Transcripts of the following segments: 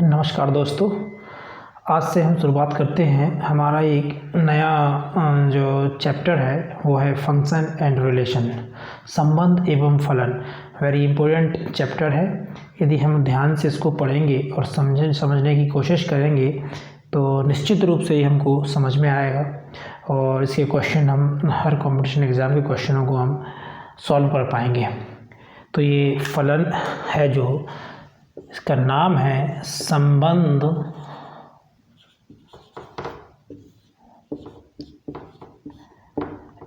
नमस्कार दोस्तों, आज से हम शुरुआत करते हैं। हमारा एक नया जो चैप्टर है वो है फंक्शन एंड रिलेशन, संबंध एवं फलन। वेरी इम्पोर्टेंट चैप्टर है। यदि हम ध्यान से इसको पढ़ेंगे और समझने की कोशिश करेंगे तो निश्चित रूप से ही हमको समझ में आएगा और इसके क्वेश्चन हम हर कॉम्पिटिशन एग्ज़ाम के क्वेश्चनों को हम सॉल्व कर पाएंगे। तो ये फलन है, जो इसका नाम है संबंध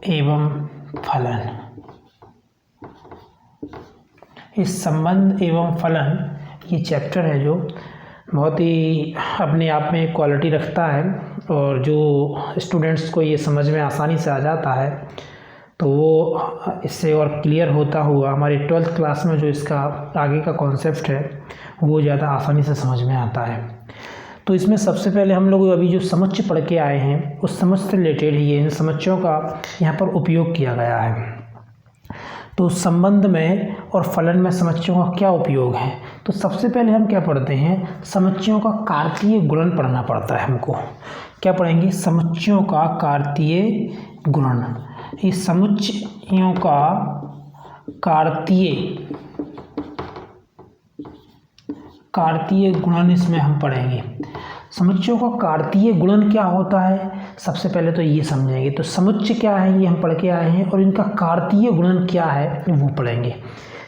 एवं फलन। इस संबंध एवं फलन ये चैप्टर है जो बहुत ही अपने आप में क्वालिटी रखता है और जो स्टूडेंट्स को ये समझ में आसानी से आ जाता है तो वो इससे और क्लियर होता हुआ हमारी 12th क्लास में जो इसका आगे का कॉन्सेप्ट है वो ज़्यादा आसानी से समझ में आता है। तो इसमें सबसे पहले हम लोग अभी जो समुच्चय पढ़ के आए हैं उस समुच्चय से रिलेटेड ही इन समुच्चयों का यहाँ पर उपयोग किया गया है। तो संबंध में और फलन में समुच्चयों का क्या उपयोग है, तो सबसे पहले हम क्या पढ़ते हैं, समुच्चयों का कार्तीय गुणन पढ़ना पड़ता है हमको। क्या पढ़ेंगे? समुच्चयों का कार्तीय गुणन। इस समुच्चयों का कार्तीय गुणन इसमें हम पढ़ेंगे। समुच्चयों का कार्तीय गुणन क्या होता है, सबसे पहले तो ये समझेंगे। तो समुच्चय क्या है ये हम पढ़ के आए हैं और इनका कार्तीय गुणन क्या है वो पढ़ेंगे।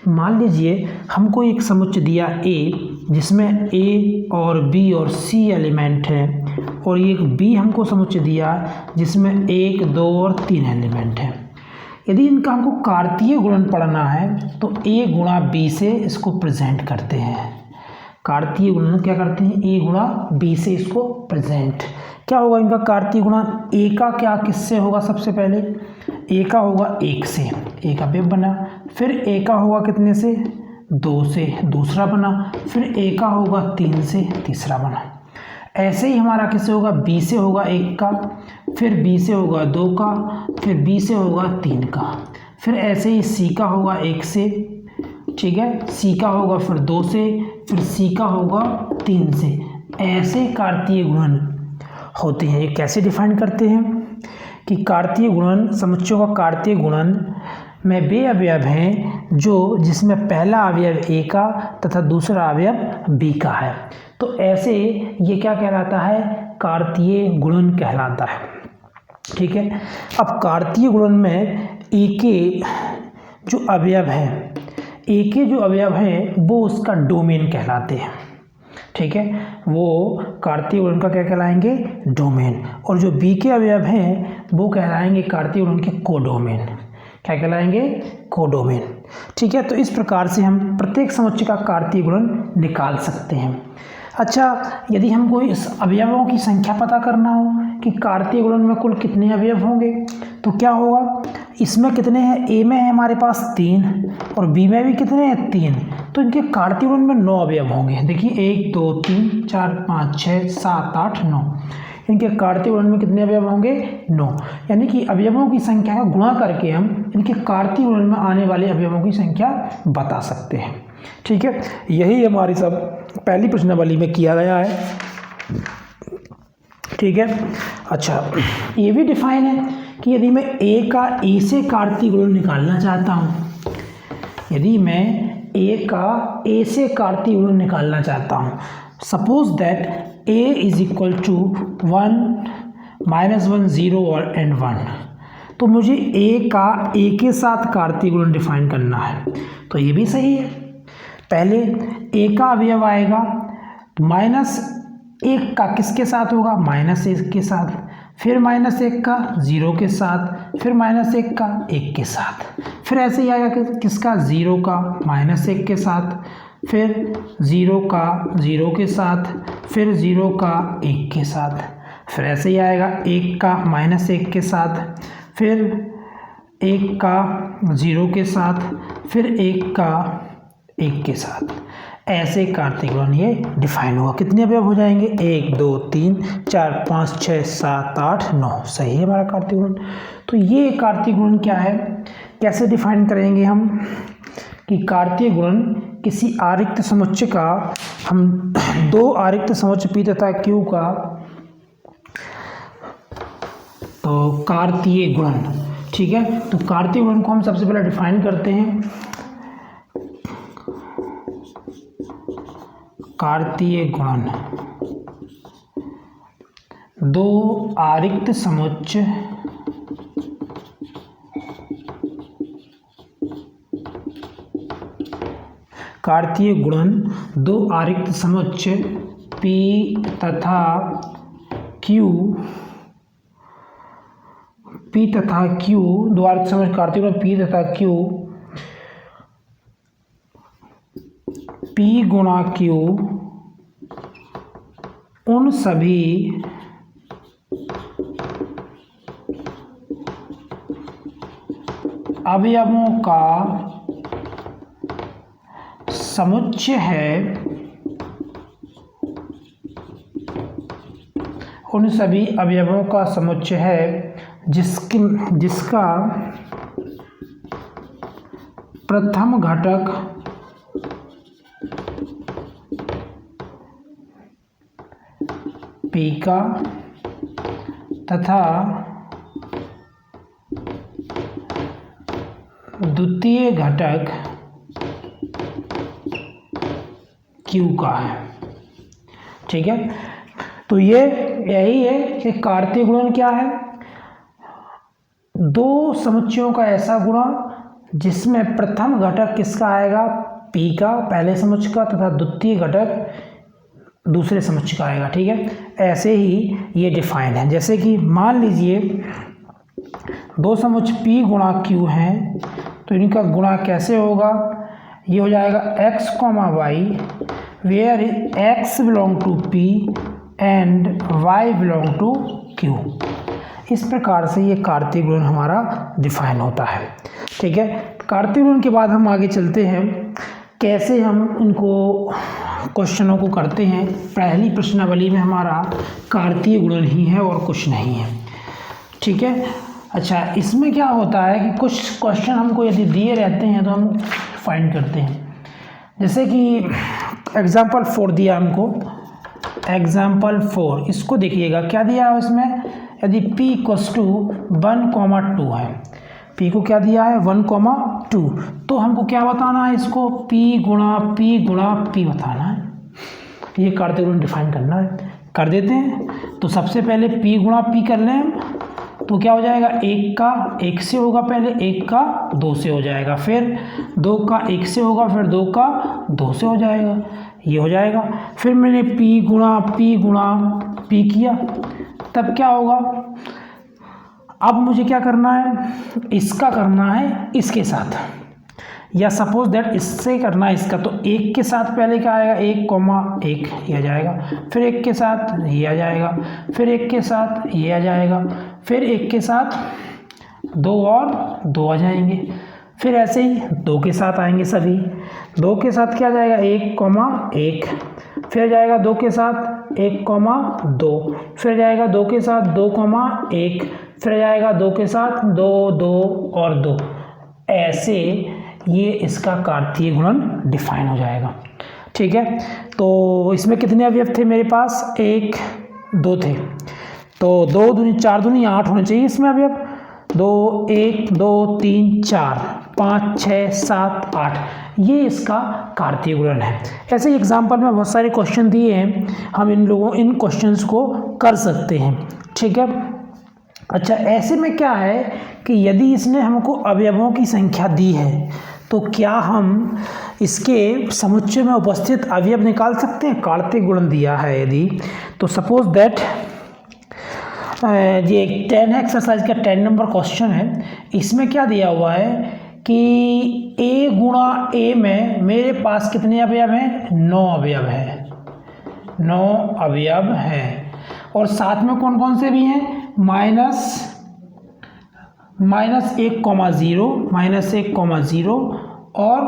मान लीजिए हमको एक समुच्चय दिया A, जिसमें A और B और C एलिमेंट हैं, और एक B हमको समुच्चय दिया जिसमें 1, 2 और 3 एलिमेंट हैं। यदि इनका हमको कार्तीय गुणन पढ़ना है तो A गुणा B से इसको प्रेजेंट करते हैं। कार्तीय गुणन क्या करते हैं? A गुणा B से इसको प्रेजेंट। क्या होगा इनका कार्तीय गुणन? A का क्या किससे होगा? सबसे पहले A का होगा 1 से, A का अवयव बना। फिर A का होगा कितने से? 2 से, दूसरा बना। फिर A का होगा 3 से, तीसरा बना। ऐसे ही हमारा किससे होगा? B से होगा 1 का, फिर B से होगा 2 का, फिर B से होगा 3 का। फिर ऐसे ही C का होगा 1 से, ठीक है, C का होगा फिर 2 से, फिर C का होगा 3 से। ऐसे कार्तीय गुणन होते हैं। ये कैसे डिफाइन करते हैं कि कार्तीय गुणन, समुच्चयों का कार्तीय गुणन में वे अवयव हैं जिसमें पहला अवयव A का तथा दूसरा अवयव B का है। तो ऐसे ये क्या कहलाता है? कार्तीय गुणन कहलाता है। ठीक है। अब कार्तीय गुणन में A के जो अवयव हैं वो उसका डोमेन कहलाते हैं। ठीक है, वो कार्तीय गुणन का क्या कहलाएंगे? डोमेन। और जो B के अवयव हैं वो कहलाएंगे कार्तीय गुणन के कोडोमेन। क्या कहलाएंगे? कोडोमेन। ठीक है, तो इस प्रकार से हम प्रत्येक समुच्चय का कार्तीय गुणन निकाल सकते हैं। अच्छा, यदि हमको इस अवयवों की संख्या पता करना हो कि कार्तीय गुणन में कुल कितने अवयव होंगे तो क्या होगा? इसमें कितने हैं? A में है हमारे पास 3 और B में भी कितने हैं? 3। तो इनके कार्तीय गुणन में 9 अवयव होंगे। देखिए 1, 2, 3, 4, 5, 6, 7, 8, 9। इनके कार्तीय गुणन में कितने अवयव होंगे? 9। यानी कि अवयवों की संख्या का गुणा करके हम इनके कार्तीय गुणन में आने वाले अवयवों की संख्या बता सकते हैं। ठीक है, यही हमारी सब पहली प्रश्नावली में किया गया है। ठीक है। अच्छा, ये भी डिफाइन है कि यदि मैं A से कार्तीय गुणन निकालना चाहता हूँ, यदि मैं A से कार्तीय गुणन निकालना चाहता हूँ, suppose that A is equal to 1, -1, 0 और एंड 1, तो मुझे A के साथ कार्तीय गुणन डिफाइन करना है। तो ये भी सही है। पहले A का अवयव आएगा, -1 का किसके साथ होगा? -1 के साथ, फिर -1 का 0 के साथ, फिर -1 का 1 के साथ, फिर ऐसे ही आएगा किसका? 0 का -1 के साथ, फिर 0 का 0 के साथ, फिर 0 का 1 के साथ, फिर ऐसे ही आएगा 1 का -1 के साथ, फिर 1 का 0 के साथ, फिर 1 का 1 के साथ। ऐसे कार्तीय गुणन ये डिफाइन होगा। कितने अवयव हो जाएंगे? 1, 2, 3, 4, 5, 6, 7, 8, 9। सही है हमारा कार्तीय गुणन। तो ये कार्तीय गुणन क्या है, कैसे डिफाइन करेंगे हम कि कार्तीय गुणन किसी आरिक्त समुच्चय का हम दो आरिक्त समुच्चय P तथा Q का तो कार्तीय गुणन, ठीक है। तो कार्तीय गुणन को हम सबसे पहले डिफाइन करते हैं। कार्तीय गुणन दो आरिक्त समुच्चय कार्तीय गुणन दो आरिक्त समुच्चय P तथा Q दो आरिक्त समुच्चय कार्तीय गुणन P तथा Q P गुणा Q उन सभी अवयवों का समुच्चय है, उन सभी अवयवों का समुच्चय है जिसका प्रथम घटक P का तथा द्वितीय घटक Q का है, ठीक है। तो यही है कि कार्तीय गुणन क्या है, दो समुच्चयों का ऐसा गुणा जिसमें प्रथम घटक किसका आएगा, P का पहले समुच्चय का तथा द्वितीय घटक दूसरे समुच्चय का आएगा, ठीक है। ऐसे ही ये डिफाइन है। जैसे कि मान लीजिए दो समुच्चय P गुणा Q हैं, तो इनका गुणा कैसे होगा, ये हो जाएगा x, y where x belong to P and y belong to Q। इस प्रकार से ये कार्तीय गुणन हमारा डिफाइन होता है, ठीक है। कार्तीय गुणन के बाद हम आगे चलते हैं, कैसे हम इनको क्वेश्चनों को करते हैं। पहली प्रश्नावली में हमारा कार्तीय गुणन ही है और कुछ नहीं है, ठीक है। अच्छा, इसमें क्या होता है कि कुछ क्वेश्चन हमको यदि दिए रहते हैं तो हम फाइंड करते हैं। जैसे कि एग्जाम्पल 4 दिया हमको, एग्जाम्पल 4 इसको देखिएगा क्या दिया है इसमें, यदि P = 1,2 है, P को क्या दिया है 1,2, तो हमको क्या बताना है, इसको P गुणा P बताना है। ये कार्तीय गुणन डिफाइन करना है, कर देते हैं। तो सबसे पहले P गुणा P कर लें हम, तो क्या हो जाएगा, 1 का 1 से होगा, पहले 1 का 2 से हो जाएगा, फिर 2 का 1 से होगा, फिर 2 का 2 से हो जाएगा, ये हो जाएगा। फिर मैंने P गुणा P किया, तब क्या होगा, अब मुझे क्या करना है, इसका करना है इसके साथ, या सपोज दैट इससे करना है इसका। तो 1 के साथ पहले क्या आएगा, 1,1 ये आ जाएगा, फिर 1 के साथ ये आ जाएगा, फिर 1 के साथ ये आ जाएगा, फिर 1 के साथ 2 और 2 आ जाएंगे, फिर ऐसे ही 2 के साथ आएंगे सभी। 2 के साथ क्या आ जाएगा, 1,1, फिर जाएगा 2 के साथ 1,2, फिर जाएगा 2 के साथ 2,1, फिर जाएगा 2 के साथ 2, 2 और 2। ऐसे ये इसका कार्तीय गुणन डिफाइन हो जाएगा, ठीक है। तो इसमें कितने अवयव थे मेरे पास, 1, 2 थे, तो 2 दूनी 4 दूनी 8 होने चाहिए इसमें अवयव। 2, 1, 2, 3, 4, 5, 6, 7, 8, ये इसका कार्तीय गुणन है। ऐसे ही एग्जाम्पल में बहुत सारे क्वेश्चन दिए हैं, हम इन क्वेश्चंस को कर सकते हैं, ठीक है। अच्छा, ऐसे में क्या है कि यदि इसने हमको अवयवों की संख्या दी है, तो क्या हम इसके समुच्चय में उपस्थित अवयव निकाल सकते हैं। कार्तीय गुणन दिया है यदि, तो सपोज दैट ये 10 एक्सरसाइज का 10 नंबर क्वेश्चन है। इसमें क्या दिया हुआ है कि A गुणा A में मेरे पास कितने अवयव हैं, 9 अवयव हैं, 9 अवयव हैं, और साथ में कौन कौन से भी हैं, -1,0 और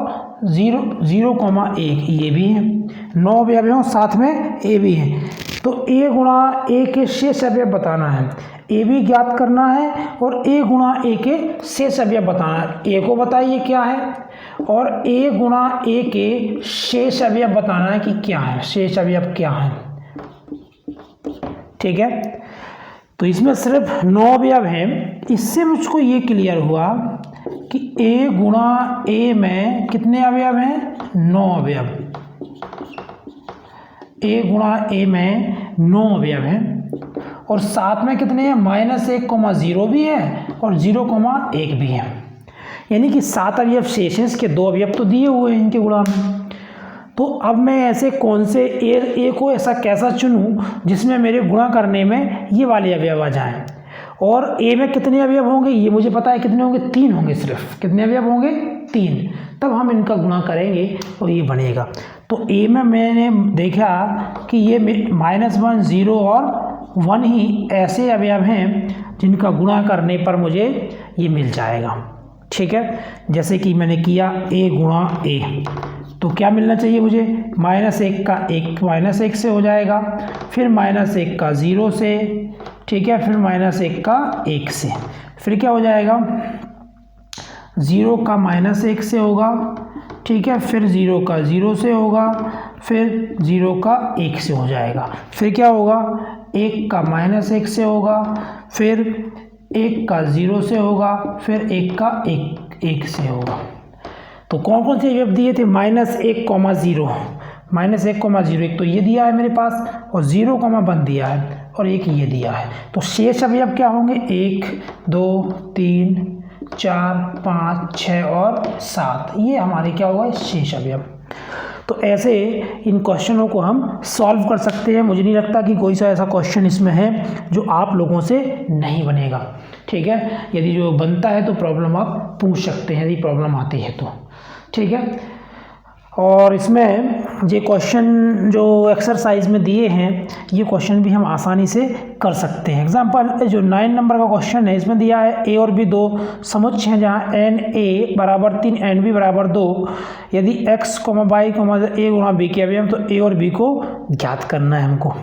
0,1 ये भी हैं, 9 अवयव हैं, साथ में A भी हैं। तो A गुणा A के शेष अवयव बताना है, A भी ज्ञात करना है और A गुणा A के शेष अवयव बताना है। A को बताइए क्या है, और a गुणा a के शेष अवयव बताना है कि क्या है, शेष अवयव क्या है। ठीक है, तो इसमें सिर्फ 9 अवयव हैं। इससे मुझको ये क्लियर हुआ कि a गुणा a में कितने अवयव हैं, 9 अवयव। a गुणा a में 9 अवयव हैं और साथ में कितने हैं, -1,0 भी है और 0,1 भी है, यानी कि 7 अवयव शेष हैं। इसके 2 अवयव तो दिए हुए हैं इनके गुणा में। तो अब मैं ऐसे कौन से ए को ऐसा कैसा चुनूं जिसमें मेरे गुणा करने में ये वाले अवयव आ जाएं। और ए में कितने अवयव होंगे ये मुझे पता है, कितने होंगे, 3 होंगे। सिर्फ कितने अवयव होंगे, 3। तब हम इनका गुणा करेंगे और ये बनेगा। तो ए में मैंने देखा कि ये -1, 0 और 1 ही ऐसे अवयव हैं जिनका गुणा करने पर मुझे ये मिल जाएगा। ठीक है, जैसे कि मैंने किया a गुणा a, तो क्या मिलना चाहिए मुझे, -1 का 1 से हो जाएगा, फिर -1 का 0 से, ठीक है, फिर -1 का 1 से, फिर क्या हो जाएगा, 0 का -1 से होगा, ठीक है, फिर 0 का 0 से होगा, फिर 0 का 1 से हो जाएगा, फिर क्या होगा, 1 का -1 से होगा, फिर 1 का 0 से होगा, फिर 1 का 1 से होगा। तो कौन कौन से अवयव दिए थे, -1,0, -1,0, एक तो ये दिया है मेरे पास और 0,1 दिया है और एक ये दिया है। तो शेष अवयव क्या होंगे, 1, 2, 3, 4, 5, 6 और 7, ये हमारे क्या होगा, शेष अवयव। तो ऐसे इन क्वेश्चनों को हम सॉल्व कर सकते हैं। मुझे नहीं लगता कि कोई सा ऐसा क्वेश्चन इसमें है जो आप लोगों से नहीं बनेगा। ठीक है, यदि जो बनता है तो प्रॉब्लम आप पूछ सकते हैं, यदि प्रॉब्लम आती है तो। ठीक है, और इसमें ये क्वेश्चन जो एक्सरसाइज में दिए हैं ये क्वेश्चन भी हम आसानी से कर सकते हैं। एग्जांपल जो 9 नंबर का क्वेश्चन है, इसमें दिया है a और b 2 समुच्चय हैं जहाँ na बराबर 3 nb बराबर 2, यदि x, y, a गुणा b के अवयव, तो a और b को ज्ञात करना है हमको।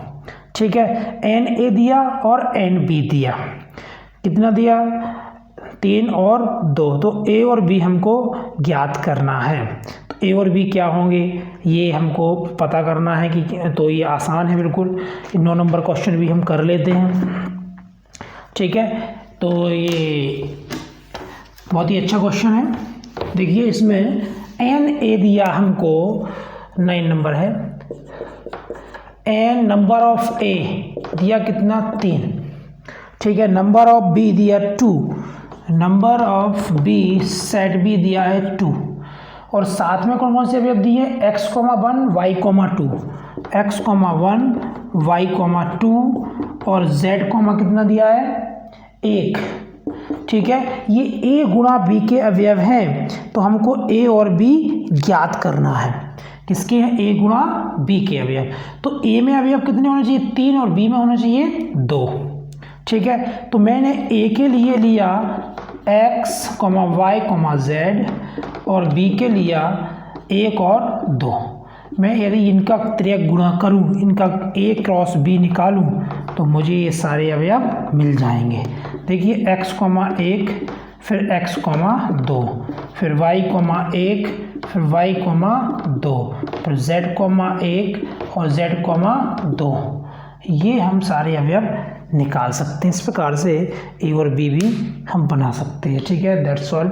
ठीक है, na दिया और nb दिया, कितना दिया, 3 और 2, तो a और b हमको ज्ञात करना है। तो a और b क्या होंगे ये हमको पता करना है कि, तो ये आसान है बिल्कुल। 9 नंबर क्वेश्चन भी हम कर लेते हैं। ठीक है, तो ये बहुत ही अच्छा क्वेश्चन है। देखिए इसमें na दिया हमको, 9 नंबर है, n नंबर ऑफ a दिया कितना, 3। ठीक है, नंबर ऑफ b दिया 2, number of b set b दिया है 2, और साथ में कौन कौन से अवयव दिए, x, 1, y, 2, x, 1, y, 2 और z, कितना दिया है, 1। ठीक है, ये a गुणा b के अवयव हैं, तो हमको a और b ज्ञात करना है। किसके हैं, a गुणा b के अवयव। तो a में अवयव कितने होने चाहिए, 3, और b में होने चाहिए 2। ठीक है, तो मैंने a के लिए लिया x, y, z और b के लिया 1 और 2। मैं यदि इनका त्रिक गुणा करूं, इनका a क्रॉस b निकालूं, तो मुझे ये सारे अवयव मिल जाएंगे। देखिए x, 1, फिर x, 2, फिर y, 1, फिर y, 2, फिर z, 1 और z, 2, ये हम सारे अवयव निकाल सकते हैं। इस प्रकार से a और b भी हम बना सकते हैं। ठीक है, दैट्स ऑल।